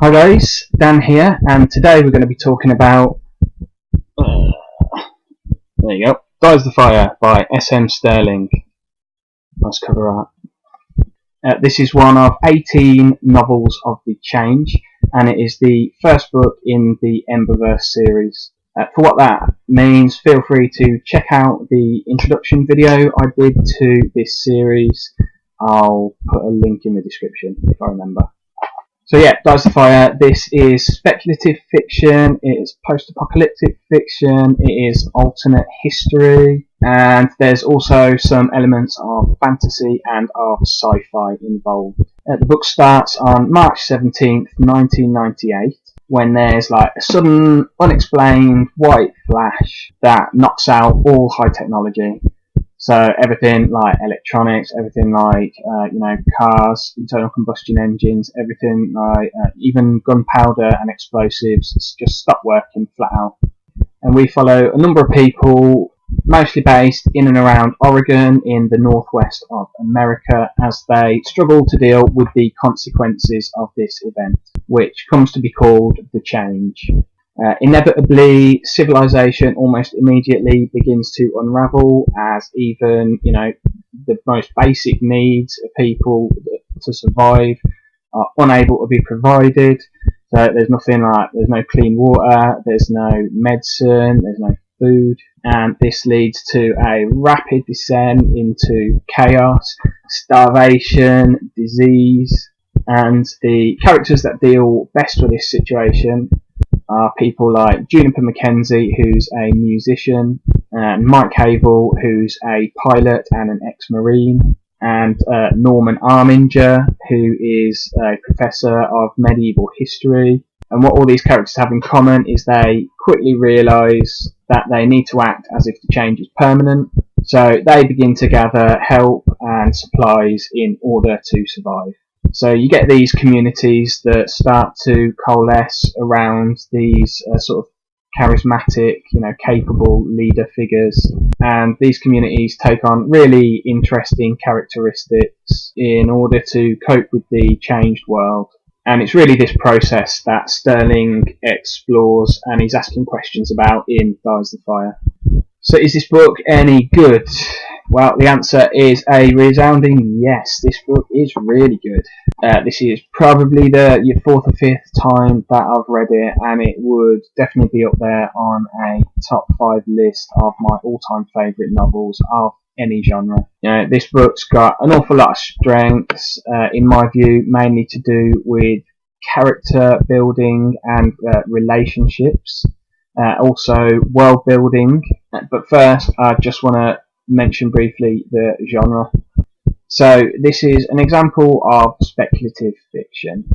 Hi guys, Dan here, and today we're going to be talking about, there you go, Dies the Fire by S.M. Stirling. Nice cover art. This is one of 18 novels of The Change, and it is the first book in the Emberverse series. For what that means, feel free to check out the introduction video I did to this series. I'll put a link in the description if I remember. So yeah, Dies the Fire. This is speculative fiction, it is post-apocalyptic fiction, it is alternate history, and there's also some elements of fantasy and of sci-fi involved. The book starts on March 17th, 1998, when there's like a sudden, unexplained white flash that knocks out all high technology. So everything like electronics, everything like cars, internal combustion engines, everything like even gunpowder and explosives just stop working flat out. And we follow a number of people, mostly based in and around Oregon in the northwest of America, as they struggle to deal with the consequences of this event, which comes to be called the Change. Inevitably, civilization almost immediately begins to unravel as even, the most basic needs of people to survive are unable to be provided. So there's no clean water, there's no medicine, there's no food, and this leads to a rapid descent into chaos, starvation, disease, and the characters that deal best with this situation are people like Juniper Mackenzie, who's a musician, and Mike Havel, who's a pilot and an ex-marine, and Norman Arminger, who is a professor of medieval history. And what all these characters have in common is they quickly realise that they need to act as if the change is permanent, so they begin to gather help and supplies in order to survive. So you get these communities that start to coalesce around these sort of charismatic, capable leader figures, and these communities take on really interesting characteristics in order to cope with the changed world. And it's really this process that Stirling explores and he's asking questions about in Dies the Fire. So is this book any good? Well, the answer is a resounding yes. This book is really good. This is probably your fourth or fifth time that I've read it, and it would definitely be up there on a top 5 list of my all-time favourite novels of any genre. This book's got an awful lot of strengths, in my view, mainly to do with character building and relationships, also world building. But first, I just want to mention briefly the genre. So this is an example of speculative fiction,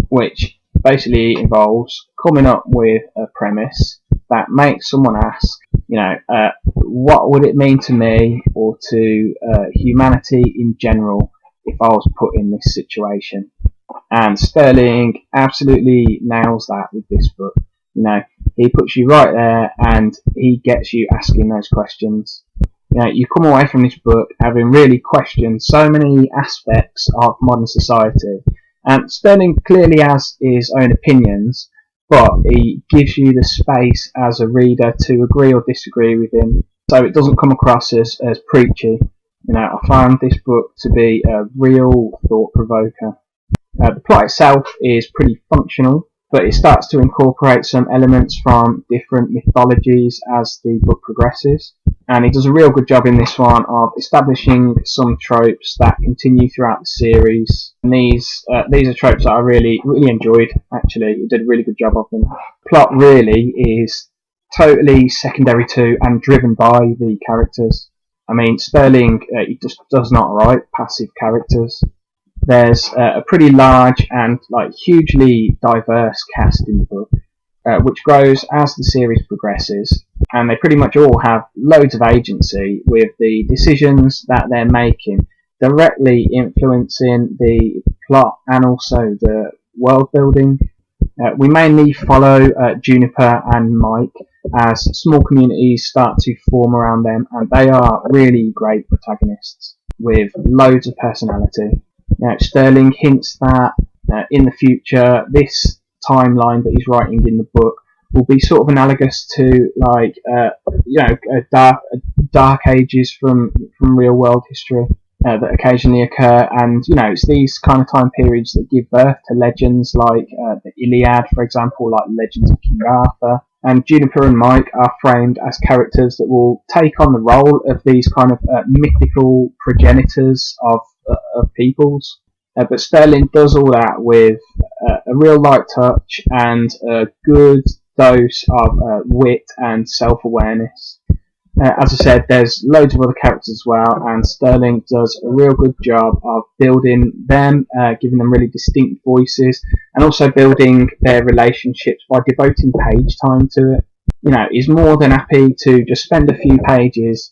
which basically involves coming up with a premise that makes someone ask, what would it mean to me or to humanity in general if I was put in this situation? And Stirling absolutely nails that with this book. He puts you right there and he gets you asking those questions. You come away from this book having really questioned so many aspects of modern society. And Stirling clearly has his own opinions, but he gives you the space as a reader to agree or disagree with him, so it doesn't come across as preachy. I found this book to be a real thought-provoker. The plot itself is pretty functional, but it starts to incorporate some elements from different mythologies as the book progresses. And he does a real good job in this one of establishing some tropes that continue throughout the series. And these are tropes that I really enjoyed, actually. He did a really good job of them. Plot really is totally secondary to and driven by the characters. Sterling, he just does not write passive characters. There's a pretty large and hugely diverse cast in the book, which grows as the series progresses, and they pretty much all have loads of agency with the decisions that they're making directly influencing the plot and also the world building. We mainly follow Juniper and Mike as small communities start to form around them, and they are really great protagonists with loads of personality. Stirling hints that in the future this timeline that he's writing in the book will be sort of analogous to like dark ages from real world history that occasionally occur, and it's these kind of time periods that give birth to legends like the Iliad, for example, like legends of King Arthur. And Juniper and Mike are framed as characters that will take on the role of these kind of mythical progenitors of peoples. But Stirling does all that with a real light touch and a good dose of wit and self-awareness. As I said, there's loads of other characters as well, and Stirling does a real good job of building them, giving them really distinct voices, and also building their relationships by devoting page time to it. He's more than happy to just spend a few pages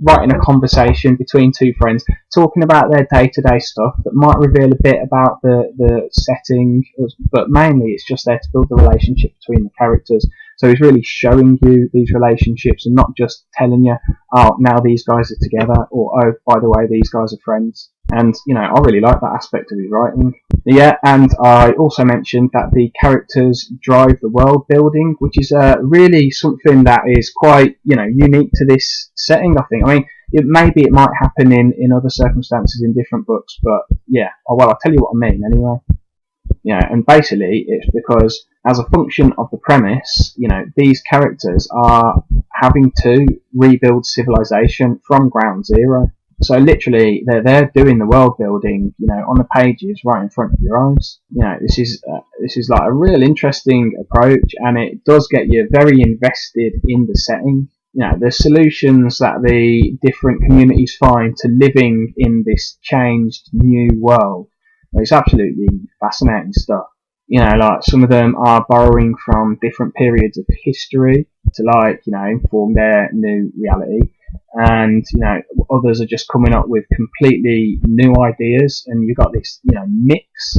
writing a conversation between two friends, talking about their day-to-day stuff that might reveal a bit about the setting, but mainly it's just there to build the relationship between the characters. So he's really showing you these relationships and not just telling you, oh, now these guys are together, or oh, by the way, these guys are friends. And, I really like that aspect of his writing. Yeah, and I also mentioned that the characters drive the world building, which is really something that is quite, unique to this setting, I think. I mean, it might happen in other circumstances in different books, but yeah, well, I'll tell you what I mean anyway. And basically it's because as a function of the premise, these characters are having to rebuild civilization from ground zero. So literally, they're there doing the world building, on the pages right in front of your eyes. This is like a real interesting approach, and it does get you very invested in the setting. The solutions that the different communities find to living in this changed new world. It's absolutely fascinating stuff. Like some of them are borrowing from different periods of history to inform their new reality. And others are just coming up with completely new ideas, and you've got this mix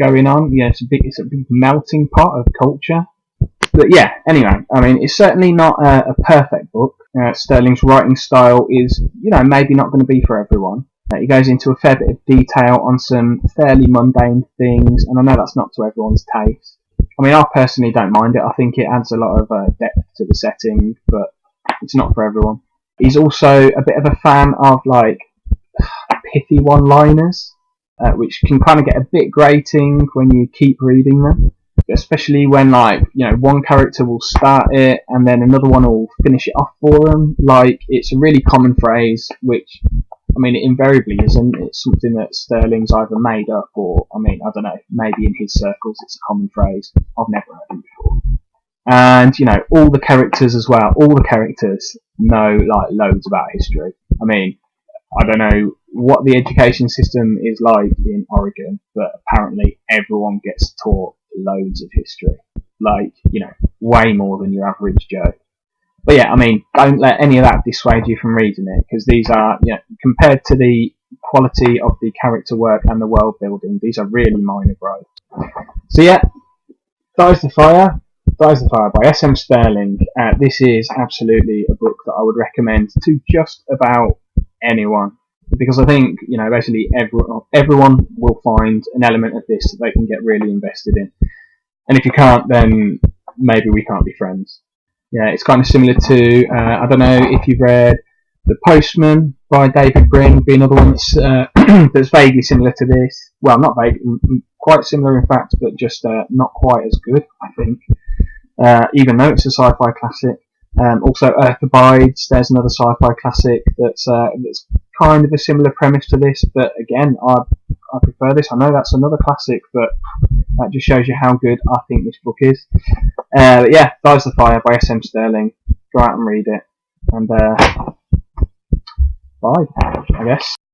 going on. It's a big melting pot of culture. But yeah, anyway, I mean, it's certainly not a perfect book. Stirling's writing style is maybe not going to be for everyone. He goes into a fair bit of detail on some fairly mundane things, and I know that's not to everyone's taste. I mean, I personally don't mind it. I think it adds a lot of depth to the setting, but it's not for everyone. He's also a bit of a fan of pithy one-liners, which can kind of get a bit grating when you keep reading them, especially when one character will start it and then another one will finish it off for them. It's a really common phrase, which I mean, it invariably isn't. It's something that Stirling's either made up or, I don't know, maybe in his circles it's a common phrase. I've never heard it before. And, all the characters as well, all the characters know, loads about history. I mean, I don't know what the education system is like in Oregon, but apparently everyone gets taught loads of history. Way more than your average Joe. But yeah, I mean, don't let any of that dissuade you from reading it, because these are, compared to the quality of the character work and the world building, these are really minor growth. So yeah, Dies the Fire by S.M. Stirling. This is absolutely a book that I would recommend to just about anyone, because I think, basically everyone will find an element of this that they can get really invested in. And if you can't, then maybe we can't be friends. Yeah, it's kind of similar to, I don't know if you've read The Postman by David Brin, would be another one that's, that's vaguely similar to this. Well, not vague, quite similar in fact, but just not quite as good, I think, even though it's a sci-fi classic. Also, Earth Abides, there's another sci-fi classic that's kind of a similar premise to this, but again, I prefer this. I know that's another classic, but that just shows you how good I think this book is. But yeah, Dies the Fire by S.M. Stirling. Go out and read it. And bye, I guess.